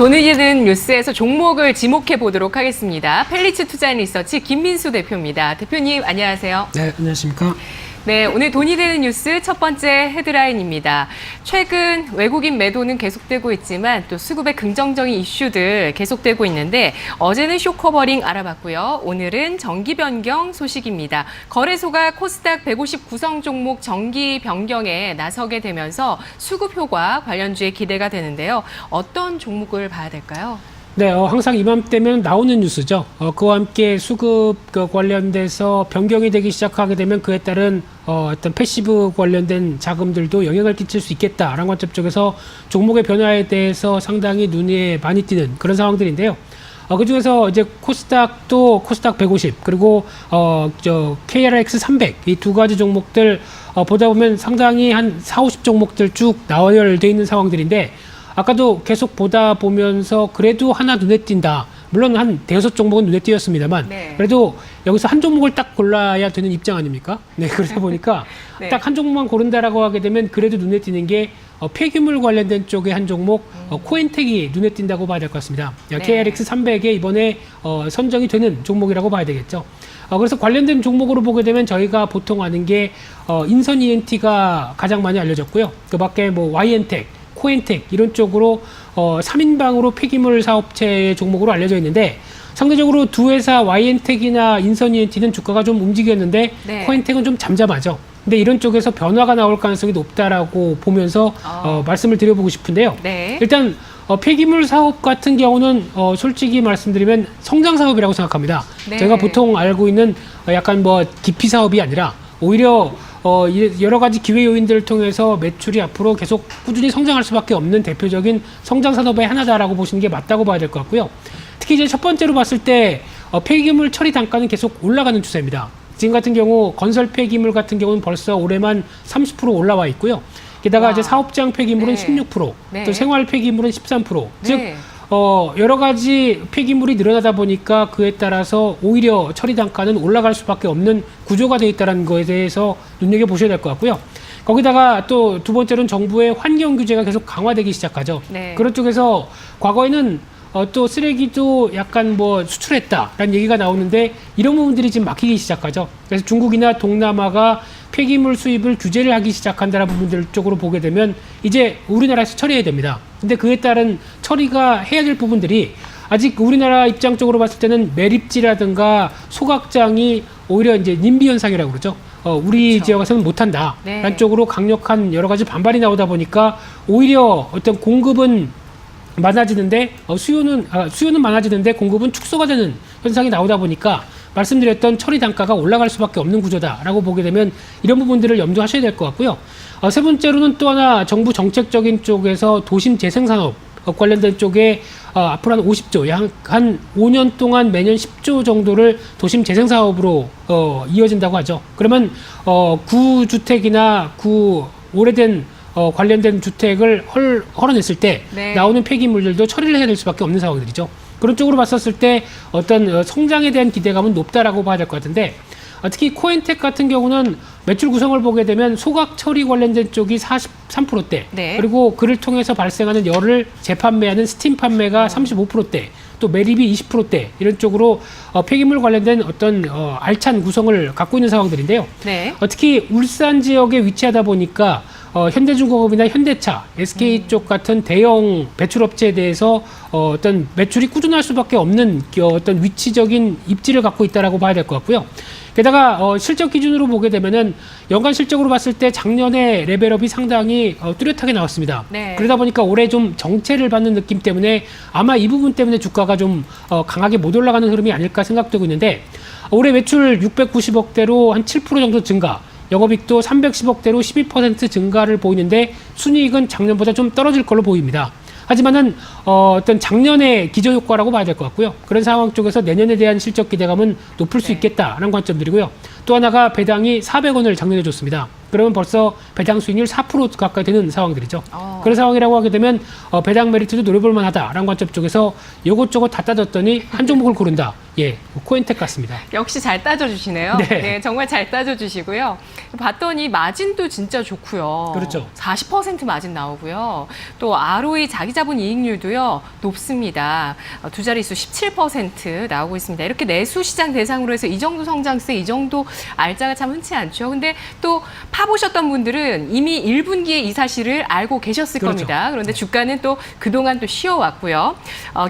돈을 잃는 뉴스에서 종목을 지목해 보도록 하겠습니다. 펠리츠 투자인리서치 김민수 대표입니다. 대표님 안녕하세요. 네, 안녕하십니까. 네, 오늘 돈이 되는 뉴스 첫 번째 헤드라인입니다. 최근 외국인 매도는 계속되고 있지만 또 수급의 긍정적인 이슈들 계속되고 있는데 어제는 쇼커버링 알아봤고요. 오늘은 정기 변경 소식입니다. 거래소가 코스닥 150 구성 종목 정기 변경에 나서게 되면서 수급 효과 관련주에 기대가 되는데요. 어떤 종목을 봐야 될까요? 네, 항상 이맘때면 나오는 뉴스죠. 그와 함께 수급 관련돼서 변경이 되기 시작하게 되면 그에 따른 어떤 패시브 관련된 자금들도 영향을 끼칠 수 있겠다라는 관점 쪽에서 종목의 변화에 대해서 상당히 눈에 많이 띄는 그런 상황들인데요. 그중에서 이제 코스닥도 코스닥 150 그리고 KRX 300 이 두 가지 종목들 보다 보면 상당히 한 40, 50종목들 쭉 나열되어 있는 상황들인데 아까도 계속 보다 보면서 그래도 하나 눈에 띈다. 물론 한 대여섯 종목은 눈에 띄었습니다만 네. 그래도 여기서 한 종목을 딱 골라야 되는 입장 아닙니까? 네, 그러다 보니까 네. 딱 한 종목만 고른다라고 하게 되면 그래도 눈에 띄는 게 폐기물 관련된 쪽의 한 종목 코엔텍이 눈에 띈다고 봐야 될 것 같습니다. 네. KRX 300에 이번에 선정이 되는 종목이라고 봐야 되겠죠. 그래서 관련된 종목으로 보게 되면 저희가 보통 아는 게 인선 ENT가 가장 많이 알려졌고요. 그 밖에 뭐 YN텍 코엔텍 이런 쪽으로 3인방으로 폐기물 사업체의 종목으로 알려져 있는데 상대적으로 두 회사 YN텍이나 인선 ENT는 주가가 좀 움직였는데 네. 코엔텍은 좀 잠잠하죠. 근데 이런 쪽에서 변화가 나올 가능성이 높다라고 보면서 말씀을 드려보고 싶은데요. 네. 일단 폐기물 사업 같은 경우는 솔직히 말씀드리면 성장 사업이라고 생각합니다. 네. 제가 보통 알고 있는 약간 뭐 기피 사업이 아니라 오히려 여러 가지 기회 요인들을 통해서 매출이 앞으로 계속 꾸준히 성장할 수밖에 없는 대표적인 성장 산업의 하나다라고 보시는 게 맞다고 봐야 될 것 같고요. 특히 이제 첫 번째로 봤을 때 폐기물 처리 단가는 계속 올라가는 추세입니다. 지금 같은 경우 건설 폐기물 같은 경우는 벌써 올해만 30% 올라와 있고요. 게다가 이제 사업장 폐기물은 네. 16%, 네. 또 생활 폐기물은 13%. 즉 네. 여러 가지 폐기물이 늘어나다 보니까 그에 따라서 오히려 처리 단가는 올라갈 수밖에 없는 구조가 되어 있다는 것에 대해서 눈여겨보셔야 될 것 같고요. 거기다가 또 두 번째로는 정부의 환경 규제가 계속 강화되기 시작하죠. 네. 그런 쪽에서 과거에는 또 쓰레기도 약간 뭐 수출했다라는 얘기가 나오는데 이런 부분들이 지금 막히기 시작하죠. 그래서 중국이나 동남아가 폐기물 수입을 규제를 하기 시작한다는 부분들 쪽으로 보게 되면 이제 우리나라에서 처리해야 됩니다. 근데 그에 따른 처리가 해야 될 부분들이 아직 우리나라 입장 쪽으로 봤을 때는 매립지라든가 소각장이 오히려 이제 님비 현상이라고 그러죠. 우리 그렇죠. 지역에서는 못한다. 네. 라는 쪽으로 강력한 여러 가지 반발이 나오다 보니까 오히려 어떤 공급은 많아지는데 수요는 많아지는데 공급은 축소가 되는 현상이 나오다 보니까 말씀드렸던 처리 단가가 올라갈 수밖에 없는 구조다라고 보게 되면 이런 부분들을 염두하셔야 될 것 같고요. 세 번째로는 또 하나 정부 정책적인 쪽에서 도심 재생산업 관련된 쪽에 앞으로 한 50조, 한 5년 동안 매년 10조 정도를 도심 재생사업으로 이어진다고 하죠. 그러면 구주택이나 오래된 관련된 주택을 헐어냈을 때 네. 나오는 폐기물들도 처리를 해야 될 수밖에 없는 상황들이죠. 그런 쪽으로 봤었을 때 어떤 성장에 대한 기대감은 높다라고 봐야 될 것 같은데 특히 코엔텍 같은 경우는 매출 구성을 보게 되면 소각 처리 관련된 쪽이 43%대 네. 그리고 그를 통해서 발생하는 열을 재판매하는 스팀 판매가 35%대 또 매립이 20%대 이런 쪽으로 폐기물 관련된 어떤 알찬 구성을 갖고 있는 상황들인데요. 네. 특히 울산 지역에 위치하다 보니까 현대중공업이나 현대차, SK 쪽 같은 대형 배출업체에 대해서 어떤 매출이 꾸준할 수밖에 없는 어떤 위치적인 입지를 갖고 있다라고 봐야 될 것 같고요. 게다가 실적 기준으로 보게 되면은 연간 실적으로 봤을 때 작년에 레벨업이 상당히 뚜렷하게 나왔습니다. 네. 그러다 보니까 올해 좀 정체를 받는 느낌 때문에 아마 이 부분 때문에 주가가 좀 강하게 못 올라가는 흐름이 아닐까 생각되고 있는데 올해 매출 690억대로 한 7% 정도 증가. 영업이익도 310억대로 12% 증가를 보이는데 순이익은 작년보다 좀 떨어질 걸로 보입니다. 하지만은 어떤 작년의 기저효과라고 봐야 될 것 같고요. 그런 상황 쪽에서 내년에 대한 실적 기대감은 높을 수 있겠다라는 관점들이고요. 또 하나가 배당이 400원을 작년에 줬습니다. 그러면 벌써 배당 수익률 4% 가까이 되는 상황들이죠. 그런 상황이라고 하게 되면 배당 메리트도 노려볼 만하다라는 관점 쪽에서 요것저것 다 따졌더니 한 종목을 고른다. 예, 코엔텍 같습니다. 역시 잘 따져주시네요. 네. 네, 정말 잘 따져주시고요. 봤더니 마진도 진짜 좋고요. 그렇죠. 40% 마진 나오고요. 또 ROE 자기자본 이익률도요 높습니다. 두 자릿수 17% 나오고 있습니다. 이렇게 내수 시장 대상으로 해서 이 정도 성장세, 이 정도 알짜가 참 흔치 않죠. 근데 또 파보셨던 분들은 이미 1분기에 이 사실을 알고 계셨을 그렇죠. 겁니다. 그런데 주가는 또 그동안 또 쉬어왔고요.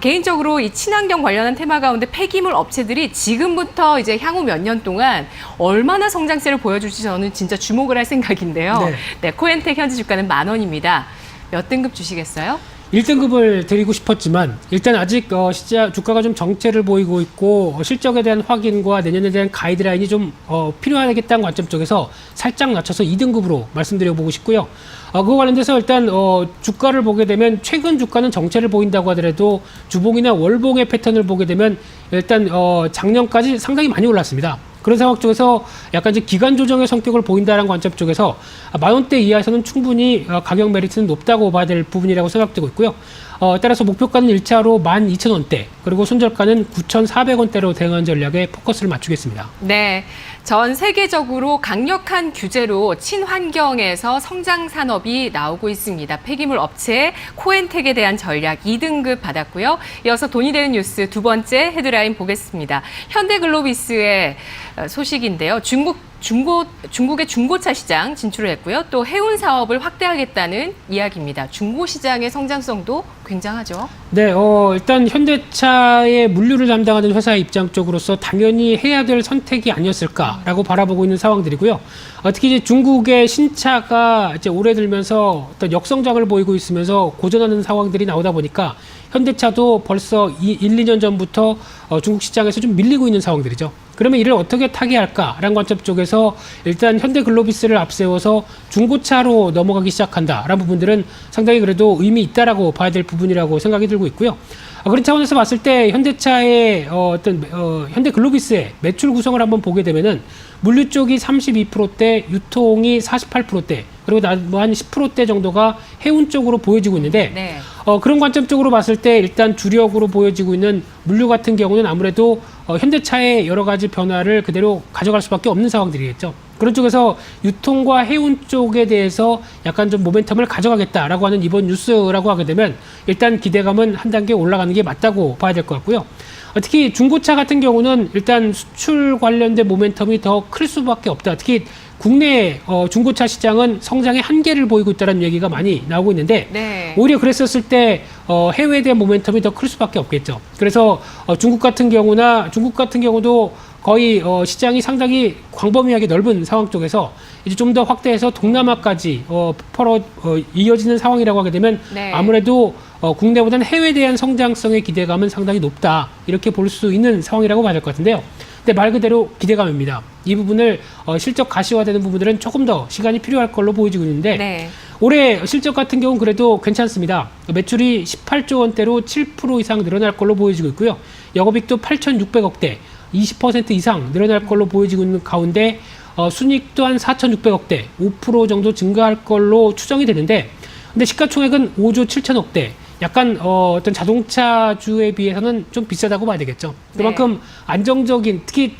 개인적으로 이 친환경 관련한 테마 가운데 폐기물 업체들이 지금부터 이제 향후 몇 년 동안 얼마나 성장세를 보여줄지 저는 진짜 주목을 할 생각인데요. 네. 네, 코엔텍 현재 주가는 10,000원입니다. 몇 등급 주시겠어요? 1등급을 드리고 싶었지만 일단 아직 시장 주가가 좀 정체를 보이고 있고 실적에 대한 확인과 내년에 대한 가이드라인이 좀 필요하겠다는 관점 쪽에서 살짝 낮춰서 2등급으로 말씀드려보고 싶고요. 그거 관련돼서 일단 주가를 보게 되면 최근 주가는 정체를 보인다고 하더라도 주봉이나 월봉의 패턴을 보게 되면 일단 작년까지 상당히 많이 올랐습니다. 그런 상황 쪽에서 약간 이제 기간 조정의 성격을 보인다는 관점 쪽에서 10,000원대 이하에서는 충분히 가격 메리트는 높다고 봐야 될 부분이라고 생각되고 있고요. 따라서 목표가는 1차로 12,000원대 그리고 손절가는 9,400원대로 대응한 전략에 포커스를 맞추겠습니다. 네. 전 세계적으로 강력한 규제로 친환경에서 성장 산업이 나오고 있습니다. 폐기물 업체 코엔텍에 대한 전략 2등급 받았고요. 이어서 돈이 되는 뉴스 두 번째 헤드라인 보겠습니다. 현대글로비스의 소식인데요. 중국의 중고차 시장 진출을 했고요. 또 해운 사업을 확대하겠다는 이야기입니다. 중고 시장의 성장성도 굉장하죠. 네, 일단 현대차의 물류를 담당하는 회사의 입장 쪽으로서 당연히 해야 될 선택이 아니었을까라고 바라보고 있는 상황들이고요. 특히 이제 중국의 신차가 이제 올해 들면서 어떤 역성장을 보이고 있으면서 고전하는 상황들이 나오다 보니까 현대차도 벌써 1, 2년 전부터 중국 시장에서 좀 밀리고 있는 상황들이죠. 그러면 이를 어떻게 타개할까라는 관점 쪽에서 일단 현대글로비스를 앞세워서 중고차로 넘어가기 시작한다라는 부분들은 상당히 그래도 의미 있다라고 봐야 될 부분이라고 생각이 들고 있고요. 그런 차원에서 봤을 때 현대차의 현대글로비스의 매출 구성을 한번 보게 되면은 물류 쪽이 32%대, 유통이 48%대, 그리고 한 10%대 정도가 해운 쪽으로 보여지고 있는데 네. 그런 관점 쪽으로 봤을 때 일단 주력으로 보여지고 있는 물류 같은 경우는 아무래도 현대차의 여러 가지 변화를 그대로 가져갈 수밖에 없는 상황들이겠죠. 그런 쪽에서 유통과 해운 쪽에 대해서 약간 좀 모멘텀을 가져가겠다라고 하는 이번 뉴스라고 하게 되면 일단 기대감은 한 단계 올라가는 게 맞다고 봐야 될 것 같고요. 특히 중고차 같은 경우는 일단 수출 관련된 모멘텀이 더 클 수밖에 없다. 특히 국내 중고차 시장은 성장의 한계를 보이고 있다는 얘기가 많이 나오고 있는데 네. 오히려 그랬었을 때 해외에 대한 모멘텀이 더 클 수밖에 없겠죠. 그래서 중국 같은 경우도 거의 시장이 상당히 광범위하게 넓은 상황 쪽에서 이제 좀 더 확대해서 동남아까지 이어지는 상황이라고 하게 되면 네. 아무래도 국내보다는 해외에 대한 성장성의 기대감은 상당히 높다 이렇게 볼 수 있는 상황이라고 봐야 될 것 같은데요. 근데 말 그대로 기대감입니다. 이 부분을 실적 가시화되는 부분들은 조금 더 시간이 필요할 걸로 보여지고 있는데 네. 올해 실적 같은 경우는 그래도 괜찮습니다. 매출이 18조 원대로 7% 이상 늘어날 걸로 보여지고 있고요. 영업이익도 8,600억대, 20% 이상 늘어날 걸로 보여지고 있는 가운데 순이익도 한 4,600억대, 5% 정도 증가할 걸로 추정이 되는데 근데 시가총액은 5조 7천억대, 약간 어떤 자동차주에 비해서는 좀 비싸다고 봐야 되겠죠. 그만큼 안정적인, 특히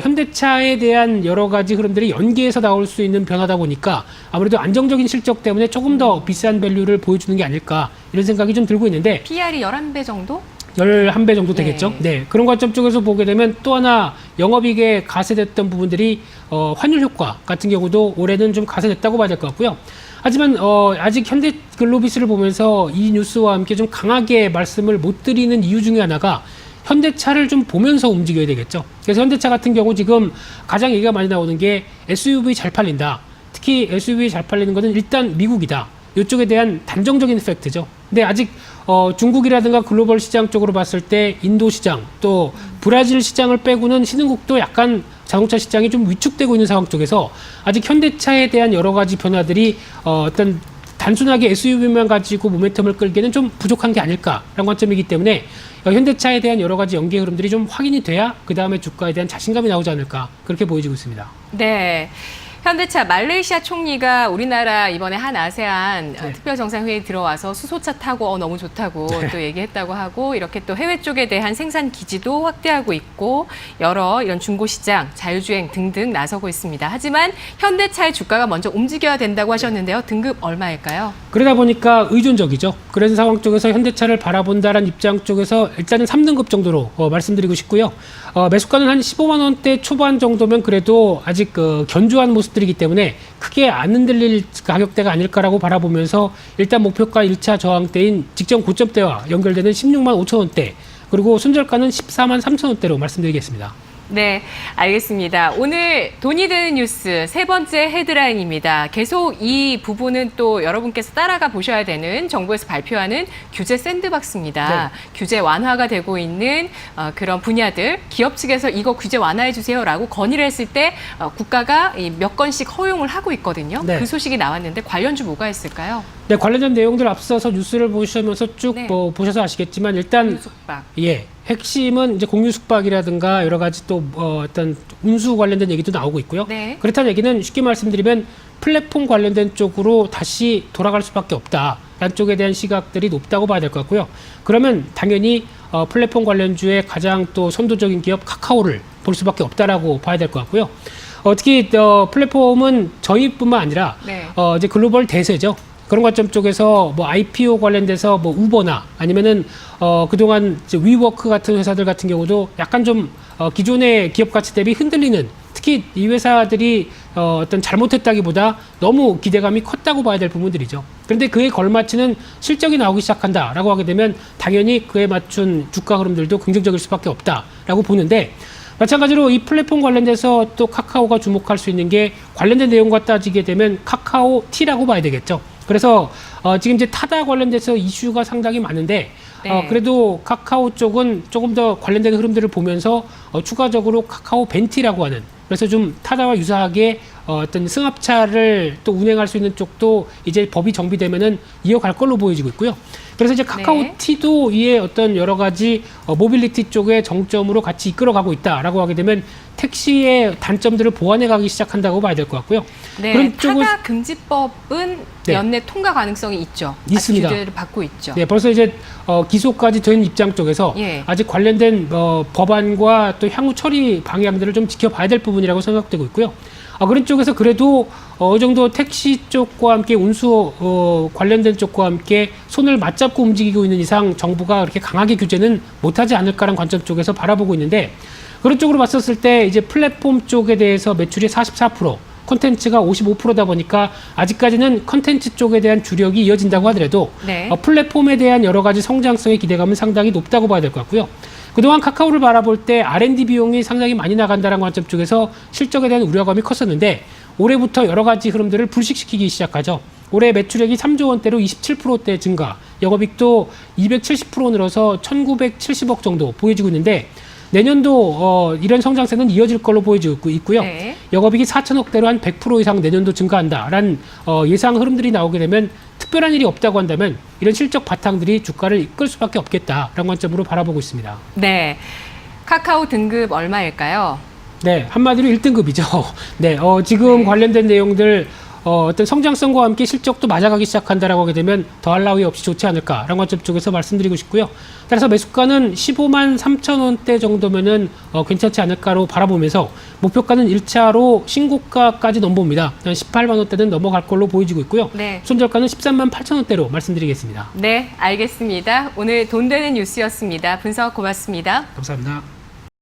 현대차에 대한 여러 가지 흐름들이 연계해서 나올 수 있는 변화다 보니까 아무래도 안정적인 실적 때문에 조금 더 비싼 밸류를 보여주는 게 아닐까 이런 생각이 좀 들고 있는데 PR이 11배 정도? 11배 정도 되겠죠. 네. 그런 관점 쪽에서 보게 되면 또 하나 영업이익에 가세됐던 부분들이 환율 효과 같은 경우도 올해는 좀 가세됐다고 봐야 될 것 같고요. 하지만 아직 현대글로비스를 보면서 이 뉴스와 함께 좀 강하게 말씀을 못 드리는 이유 중에 하나가 현대차를 좀 보면서 움직여야 되겠죠. 그래서 현대차 같은 경우 지금 가장 얘기가 많이 나오는 게 SUV 잘 팔린다. 특히 SUV 잘 팔리는 것은 일단 미국이다. 이쪽에 대한 단정적인 팩트죠. 근데 아직 중국이라든가 글로벌 시장 쪽으로 봤을 때 인도 시장 또 브라질 시장을 빼고는 신흥국도 약간 자동차 시장이 좀 위축되고 있는 상황 쪽에서 아직 현대차에 대한 여러 가지 변화들이 어떤 단순하게 SUV만 가지고 모멘텀을 끌기에는 좀 부족한 게 아닐까라는 관점이기 때문에 현대차에 대한 여러 가지 연계 흐름들이 좀 확인이 돼야 그 다음에 주가에 대한 자신감이 나오지 않을까 그렇게 보여지고 있습니다. 네. 현대차 말레이시아 총리가 우리나라 이번에 한 아세안 특별정상회의 들어와서 수소차 타고 너무 좋다고 또 얘기했다고 하고 이렇게 또 해외 쪽에 대한 생산 기지도 확대하고 있고 여러 이런 중고시장, 자율주행 등등 나서고 있습니다. 하지만 현대차의 주가가 먼저 움직여야 된다고 하셨는데요. 등급 얼마일까요? 그러다 보니까 의존적이죠. 그런 상황 쪽에서 현대차를 바라본다라는 입장 쪽에서 일단은 3등급 정도로 말씀드리고 싶고요. 매수가는 한 15만 원대 초반 정도면 그래도 아직 견조한 모습들이기 때문에 크게 안 흔들릴 가격대가 아닐까라고 바라보면서 일단 목표가 1차 저항대인 직전 고점대와 연결되는 16만 5천 원대 그리고 손절가는 14만 3천 원대로 말씀드리겠습니다. 네, 알겠습니다. 오늘 돈이 되는 뉴스 세 번째 헤드라인입니다. 계속 이 부분은 또 여러분께서 따라가 보셔야 되는 정부에서 발표하는 규제 샌드박스입니다. 규제 완화가 되고 있는 그런 분야들, 기업 측에서 이거 규제 완화해 주세요라고 건의를 했을 때 국가가 몇 건씩 허용을 하고 있거든요. 그 소식이 나왔는데 관련주 뭐가 있을까요? 네, 관련된 내용들 앞서서 뉴스를 보시면서 쭉 보셔서 아시겠지만 일단 숙박. 핵심은 이제 공유 숙박이라든가 여러 가지 또 어떤 운수 관련된 얘기도 나오고 있고요. 그렇다는 얘기는 쉽게 말씀드리면 플랫폼 관련된 쪽으로 다시 돌아갈 수밖에 없다. 라는 쪽에 대한 시각들이 높다고 봐야 될 것 같고요. 그러면 당연히 플랫폼 관련주의 가장 또 선도적인 기업 카카오를 볼 수밖에 없다라고 봐야 될 것 같고요. 특히 플랫폼은 저희뿐만 아니라 이제 글로벌 대세죠. 그런 관점 쪽에서 뭐 IPO 관련돼서 뭐 우버나 아니면은 그동안 이제 위워크 같은 회사들 같은 경우도 약간 좀 기존의 기업 가치 대비 흔들리는 특히 이 회사들이 어떤 잘못했다기보다 너무 기대감이 컸다고 봐야 될 부분들이죠. 그런데 그에 걸맞추는 실적이 나오기 시작한다라고 하게 되면 당연히 그에 맞춘 주가 흐름들도 긍정적일 수밖에 없다라고 보는데 마찬가지로 이 플랫폼 관련돼서 또 카카오가 주목할 수 있는 게 관련된 내용과 따지게 되면 카카오 T라고 봐야 되겠죠. 그래서 지금 이제 타다 관련돼서 이슈가 상당히 많은데 그래도 카카오 쪽은 조금 더 관련된 흐름들을 보면서 추가적으로 카카오 벤티라고 하는 그래서 좀 타다와 유사하게 어떤 승합차를 또 운행할 수 있는 쪽도 이제 법이 정비되면은 이어갈 걸로 보여지고 있고요. 그래서 이제 카카오 T도 이에 어떤 여러 가지 모빌리티 쪽의 정점으로 같이 이끌어가고 있다라고 하게 되면 택시의 단점들을 보완해 가기 시작한다고 봐야 될 것 같고요. 그런 쪽은 타다 금지법은 연내 통과 가능성이 있죠. 있습니다. 규제를 받고 있죠. 네, 벌써 이제 기소까지 된 입장 쪽에서 아직 관련된 법안과 또 향후 처리 방향들을 좀 지켜봐야 될 부분이라고 생각되고 있고요. 그런 쪽에서 그래도 어느 정도 택시 쪽과 함께 운수 관련된 쪽과 함께 손을 맞잡고 움직이고 있는 이상 정부가 그렇게 강하게 규제는 못하지 않을까라는 관점 쪽에서 바라보고 있는데 그런 쪽으로 봤었을 때 이제 플랫폼 쪽에 대해서 매출이 44%, 콘텐츠가 55%다 보니까 아직까지는 콘텐츠 쪽에 대한 주력이 이어진다고 하더라도 플랫폼에 대한 여러 가지 성장성의 기대감은 상당히 높다고 봐야 될 것 같고요. 그동안 카카오를 바라볼 때 R&D 비용이 상당히 많이 나간다는 관점 쪽에서 실적에 대한 우려감이 컸었는데 올해부터 여러 가지 흐름들을 불식시키기 시작하죠. 올해 매출액이 3조 원대로 27%대 증가, 영업이익도 270% 늘어서 1,970억 정도 보여지고 있는데 내년도 이런 성장세는 이어질 걸로 보여지고 있고요. 영업이익이 4천억대로 한 100% 이상 내년도 증가한다라는 예상 흐름들이 나오게 되면 특별한 일이 없다고 한다면 이런 실적 바탕들이 주가를 이끌 수밖에 없겠다라는 관점으로 바라보고 있습니다. 네, 카카오 등급 얼마일까요? 네, 한마디로 1등급이죠. 네, 지금 관련된 내용들 어떤 성장성과 함께 실적도 맞아가기 시작한다라고 하게 되면 더할 나위 없이 좋지 않을까라는 관점 쪽에서 말씀드리고 싶고요. 따라서 매수가는 15만 3천 원대 정도면은 괜찮지 않을까로 바라보면서 목표가는 1차로 신고가까지 넘봅니다. 18만 원대는 넘어갈 걸로 보여지고 있고요. 손절가는 13만 8천 원대로 말씀드리겠습니다. 네, 알겠습니다. 오늘 돈 되는 뉴스였습니다. 분석 고맙습니다. 감사합니다.